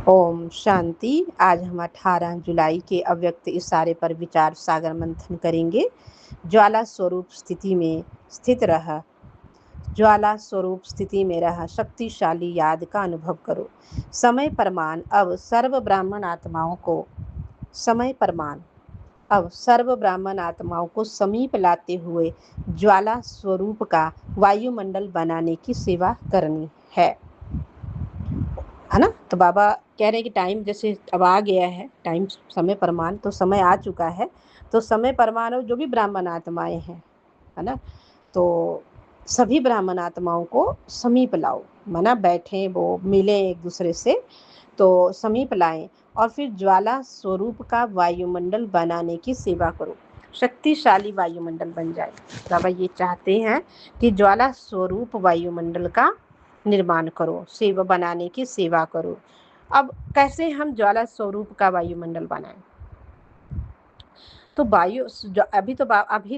ओम शांति। आज हम 18 जुलाई के अव्यक्त इशारे पर विचार सागर मंथन करेंगे। ज्वाला स्वरूप स्थिति में स्थित रह, ज्वाला स्वरूप स्थिति में रह शक्तिशाली याद का अनुभव करो। समय प्रमाण अब सर्व ब्राह्मण आत्माओं को समीप लाते हुए ज्वाला स्वरूप का वायुमंडल बनाने की सेवा करनी है ना। तो बाबा कह रहे हैं कि टाइम जैसे अब आ गया है, टाइम समय प्रमाण, तो समय आ चुका है। तो समय प्रमाण जो भी ब्राह्मण आत्माएं हैं, है ना, तो सभी ब्राह्मण आत्माओं को समीप लाओ, माना बैठे, वो मिले एक दूसरे से, तो समीप लाएं और फिर ज्वाला स्वरूप का वायुमंडल बनाने की सेवा करो। शक्तिशाली वायुमंडल बन जाए। बाबा ये चाहते हैं कि ज्वाला स्वरूप वायुमंडल का निर्माण करो, सेवा बनाने की सेवा करो। अब कैसे हम ज्वाला स्वरूप का वायुमंडल बनाएं? तो अभी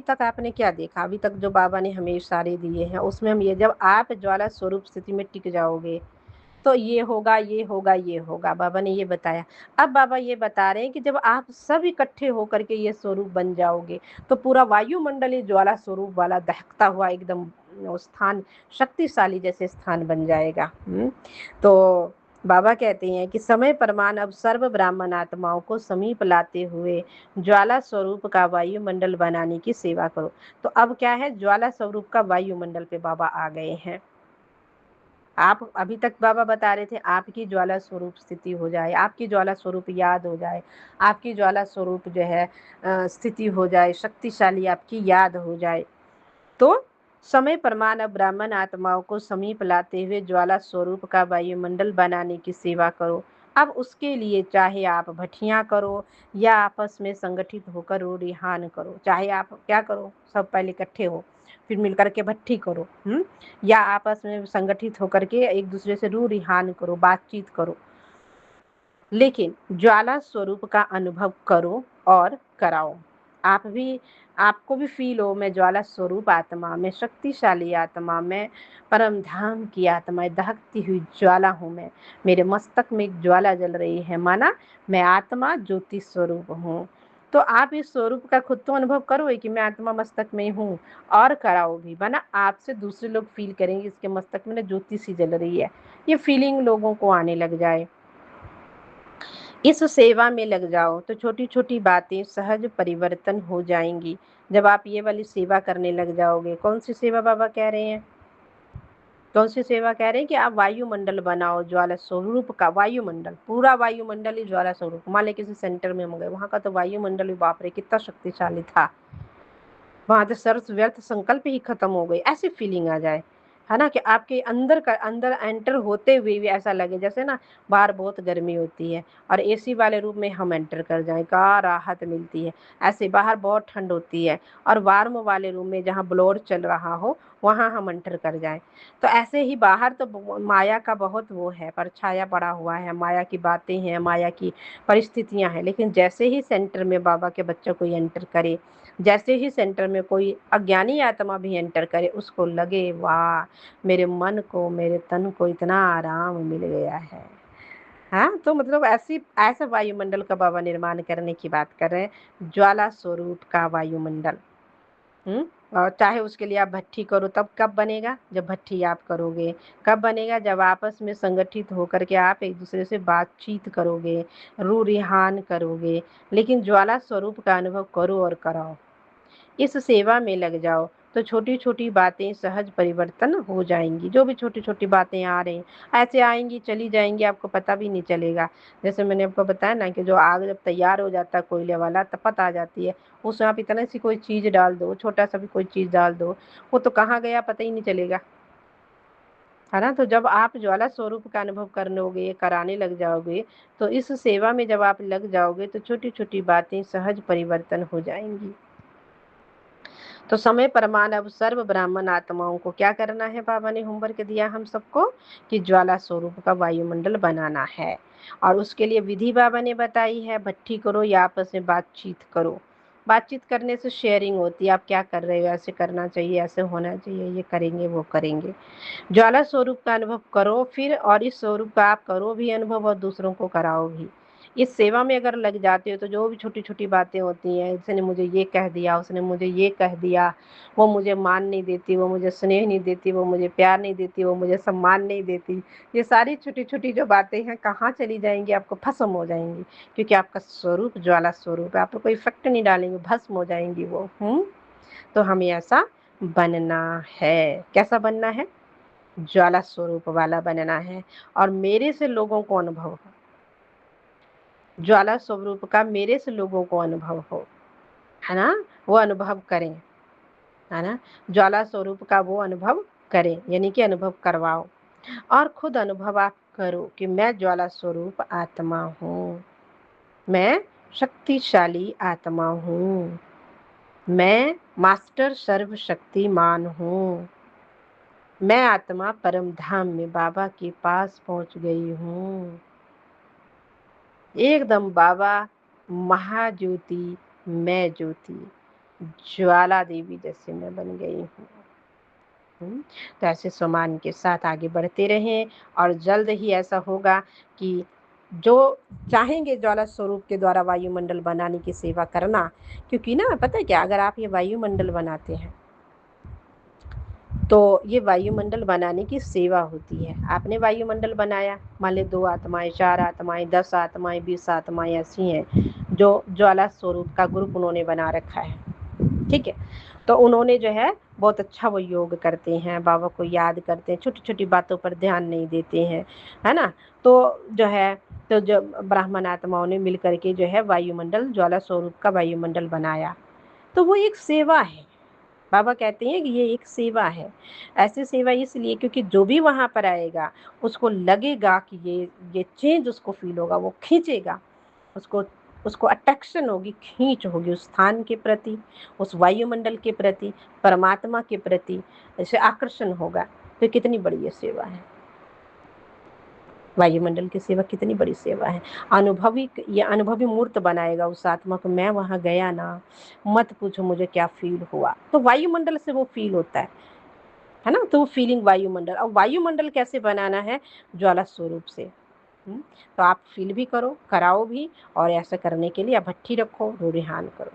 तक आपने क्या देखा? अभी तक जो बाबा ने हमें इशारे दिए हैं उसमें हम ये, जब आप ज्वाला स्वरूप स्थिति में टिक जाओगे तो ये होगा, ये होगा, ये होगा, बाबा ने ये बताया। अब बाबा ये बता रहे हैं कि जब आप सब इकट्ठे होकर के ये स्वरूप बन जाओगे तो पूरा वायुमंडल ये ज्वाला स्वरूप वाला दहकता हुआ एकदम स्थान, शक्तिशाली जैसे स्थान बन जाएगा। तो बाबा कहते हैं कि समय प्रमाण अब सर्व ब्राह्मण आत्माओं को समीप लाते हुए ज्वाला स्वरूप का वायुमंडल बनाने की सेवा करो। तो अब क्या है, ज्वाला स्वरूप का वायुमंडल पे बाबा आ गए हैं। आप अभी तक बाबा बता रहे थे आपकी ज्वाला स्वरूप स्थिति हो जाए, आपकी ज्वाला स्वरूप याद हो जाए, आपकी ज्वाला स्वरूप जो है स्थिति हो जाए, शक्तिशाली आपकी याद हो जाए। तो समय प्रमाण अब ब्राह्मण आत्माओं को समीप लाते हुए ज्वाला स्वरूप का वायुमंडल बनाने की सेवा करो। अब उसके लिए चाहे आप भट्टियां करो या आपस में संगठित होकर रो रिहान करो, चाहे आप क्या करो, सब पहले इकट्ठे हो फिर मिलकर के भट्टी करो, या आपस में संगठित होकर के एक दूसरे से रू रिहान करो, बातचीत करो, लेकिन ज्वाला स्वरूप का अनुभव करो और कराओ। आपको भी फील हो, मैं ज्वाला स्वरूप आत्मा, मैं शक्तिशाली आत्मा, मैं परम धाम की आत्मा, दहकती हुई ज्वाला हूँ मैं, मेरे मस्तक में एक ज्वाला जल रही है, माना मैं आत्मा ज्योति स्वरूप हूँ। तो आप इस स्वरूप का खुद तो अनुभव करो कि मैं आत्मा मस्तक में हूँ, और कराओ भी, माना आपसे दूसरे लोग फील करेंगे इसके मस्तक में ना ज्योति सी जल रही है, ये फीलिंग लोगों को आने लग जाए। इस सेवा में लग जाओ तो छोटी छोटी बातें सहज परिवर्तन हो जाएंगी। जब आप ये वाली सेवा करने लग जाओगे, कौन सी सेवा बाबा कह रहे हैं, कौन सी सेवा कह रहे हैं कि आप वायुमंडल बनाओ, ज्वाला स्वरूप का वायुमंडल, पूरा वायुमंडल ही ज्वाला स्वरूप। मान ले किसी सेंटर में हम गए, वहां का तो वायुमंडल, बाप रे कितना शक्तिशाली था, वहां तो सर्व व्यर्थ संकल्प ही खत्म हो गई, ऐसी फीलिंग आ जाए, है ना, कि आपके अंदर एंटर होते हुए भी ऐसा लगे जैसे ना बाहर बहुत गर्मी होती है और एसी वाले रूम में हम एंटर कर जाएं, का राहत मिलती है। ऐसे बाहर बहुत ठंड होती है और वार्म वाले रूम में जहाँ ब्लोअर चल रहा हो वहाँ हम एंटर कर जाएं। तो ऐसे ही बाहर तो माया का बहुत वो है, परछाया पड़ा हुआ है, माया की बातें हैं, माया की परिस्थितियां हैं, लेकिन जैसे ही सेंटर में बाबा के बच्चों को एंटर करे, जैसे ही सेंटर में कोई अज्ञानी आत्मा भी एंटर करे, उसको लगे वाह, मेरे मन को, मेरे तन को इतना आराम मिल गया है। हाँ, तो मतलब ऐसा वायुमंडल का बाबा निर्माण करने की बात कर रहे हैं, ज्वाला स्वरूप का वायुमंडल। और चाहे उसके लिए आप भट्टी करो, तब कब बनेगा, जब भट्टी आप करोगे। कब बनेगा, जब आपस में संगठित होकर के आप एक दूसरे से बातचीत करोगे, रू रिहान करोगे, लेकिन ज्वाला स्वरूप का अनुभव करो और कराओ। इस सेवा में लग जाओ तो छोटी छोटी बातें सहज परिवर्तन हो जाएंगी। जो भी छोटी छोटी बातें आ रही ऐसे आएंगी चली जाएंगी, आपको पता भी नहीं चलेगा। जैसे मैंने आपको बताया ना कि जो आग जब तैयार हो जाता है कोयले वाला, तपत आ जाती है, उसमें आप इतना सी कोई चीज डाल दो, छोटा सा भी कोई चीज डाल दो, वो तो कहाँ गया पता ही नहीं चलेगा, है ना। तो जब आप ज्वाला स्वरूप का अनुभव करनोगे, कराने लग जाओगे, तो इस सेवा में जब आप लग जाओगे तो छोटी छोटी बातें सहज परिवर्तन हो जाएंगी। तो समय प्रमाण अब सर्व ब्राह्मण आत्माओं को क्या करना है, बाबा ने होमवर्क दिया हम सबको कि ज्वाला स्वरूप का वायुमंडल बनाना है। और उसके लिए विधि बाबा ने बताई है, भट्टी करो या आपस में बातचीत करो। बातचीत करने से शेयरिंग होती है, आप क्या कर रहे हो, ऐसे करना चाहिए, ऐसे होना चाहिए, ये करेंगे, वो करेंगे। ज्वाला स्वरूप का अनुभव करो फिर, और इस स्वरूप का आप करो भी अनुभव और दूसरों को कराओ भी। इस सेवा में अगर लग जाते हो तो जो भी छोटी-छोटी बातें होती हैं, इसने मुझे ये कह दिया, उसने मुझे ये कह दिया, वो मुझे मान नहीं देती, वो मुझे स्नेह नहीं देती, वो मुझे प्यार नहीं देती, वो मुझे सम्मान नहीं देती। ये सारी छोटी-छोटी जो बातें हैं कहाँ चली जाएँगी, आपको भस्म हो जाएँगी, क्योंकि आपका स्वरूप ज्वाला स्वरूप है, आप पे कोई इफ़ेक्ट नहीं डालेंगे, भस्म हो जाएँगी वो। तो हमें ऐसा बनना है। कैसा बनना है? ज्वाला स्वरूप वाला बनना है, और मेरे से लोगों को अनुभव हो, ज्वाला स्वरूप का मेरे से लोगों को अनुभव हो, है ना? वो अनुभव करें, है ना? ज्वाला स्वरूप का वो अनुभव करें, यानी कि अनुभव करवाओ, और खुद अनुभव आप करो कि मैं ज्वाला स्वरूप आत्मा हूँ, मैं शक्तिशाली आत्मा हूँ, मैं मास्टर सर्वशक्तिमान हूँ, मैं आत्मा परम धाम में बाबा के पास पहुँच गई हूँ। एकदम बाबा महाज्योति, मैं ज्योति, ज्वाला देवी जैसे मैं बन गई हूँ। तो ऐसे सम्मान के साथ आगे बढ़ते रहें, और जल्द ही ऐसा होगा कि जो चाहेंगे ज्वाला स्वरूप के द्वारा वायुमंडल बनाने की सेवा करना, क्योंकि ना पता है क्या, अगर आप ये वायुमंडल बनाते हैं तो ये वायुमंडल बनाने की सेवा होती है। आपने वायुमंडल बनाया, मान लें 2 आत्माएँ, 4 आत्माएँ, 10 आत्माएँ, 20 आत्माएँ ऐसी हैं जो ज्वाला स्वरूप का ग्रुप उन्होंने बना रखा है, ठीक है? तो उन्होंने जो है बहुत अच्छा वो योग करते हैं, बाबा को याद करते हैं, छोटी-छोटी बातों पर ध्यान नहीं देते हैं, है ना? तो जो है, तो जो ब्राह्मण आत्माओं ने मिल कर के जो है वायुमंडल, ज्वाला स्वरूप का वायुमंडल बनाया। तो वो एक सेवा है। बाबा कहते हैं कि ये एक सेवा है। ऐसी सेवा इसलिए क्योंकि जो भी वहाँ पर आएगा, उसको लगेगा कि ये चेंज उसको फ़ील होगा, वो खींचेगा, उसको उसको अट्रैक्शन होगी, खींच होगी उस स्थान के प्रति, उस वायुमंडल के प्रति, परमात्मा के प्रति, ऐसे आकर्षण होगा। तो कितनी बड़ी ये सेवा है। वायुमंडल की सेवा कितनी बड़ी सेवा है। ये अनुभवी मूर्त बनाएगा उस आत्मा को। मैं वहाँ गया ना, मत पूछो मुझे क्या फ़ील हुआ। तो वायुमंडल से वो फ़ील होता है ना? तो वो फ़ीलिंग वायुमंडल, और वायुमंडल कैसे बनाना है? ज्वाला स्वरूप से। तो आप फ़ील भी करो, कराओ भी, और ऐसा करने के लिए आप भट्ठी रखो, रूढ़िहान करो,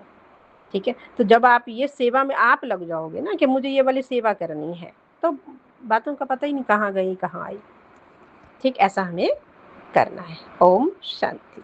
ठीक है? तो जब आप ये सेवा में आप लग जाओगे ना कि मुझे ये वाली सेवा करनी है, तो बातों का पता ही नहीं कहाँ गई, कहाँ आई। ठीक ऐसा हमें करना है। ओम शांति।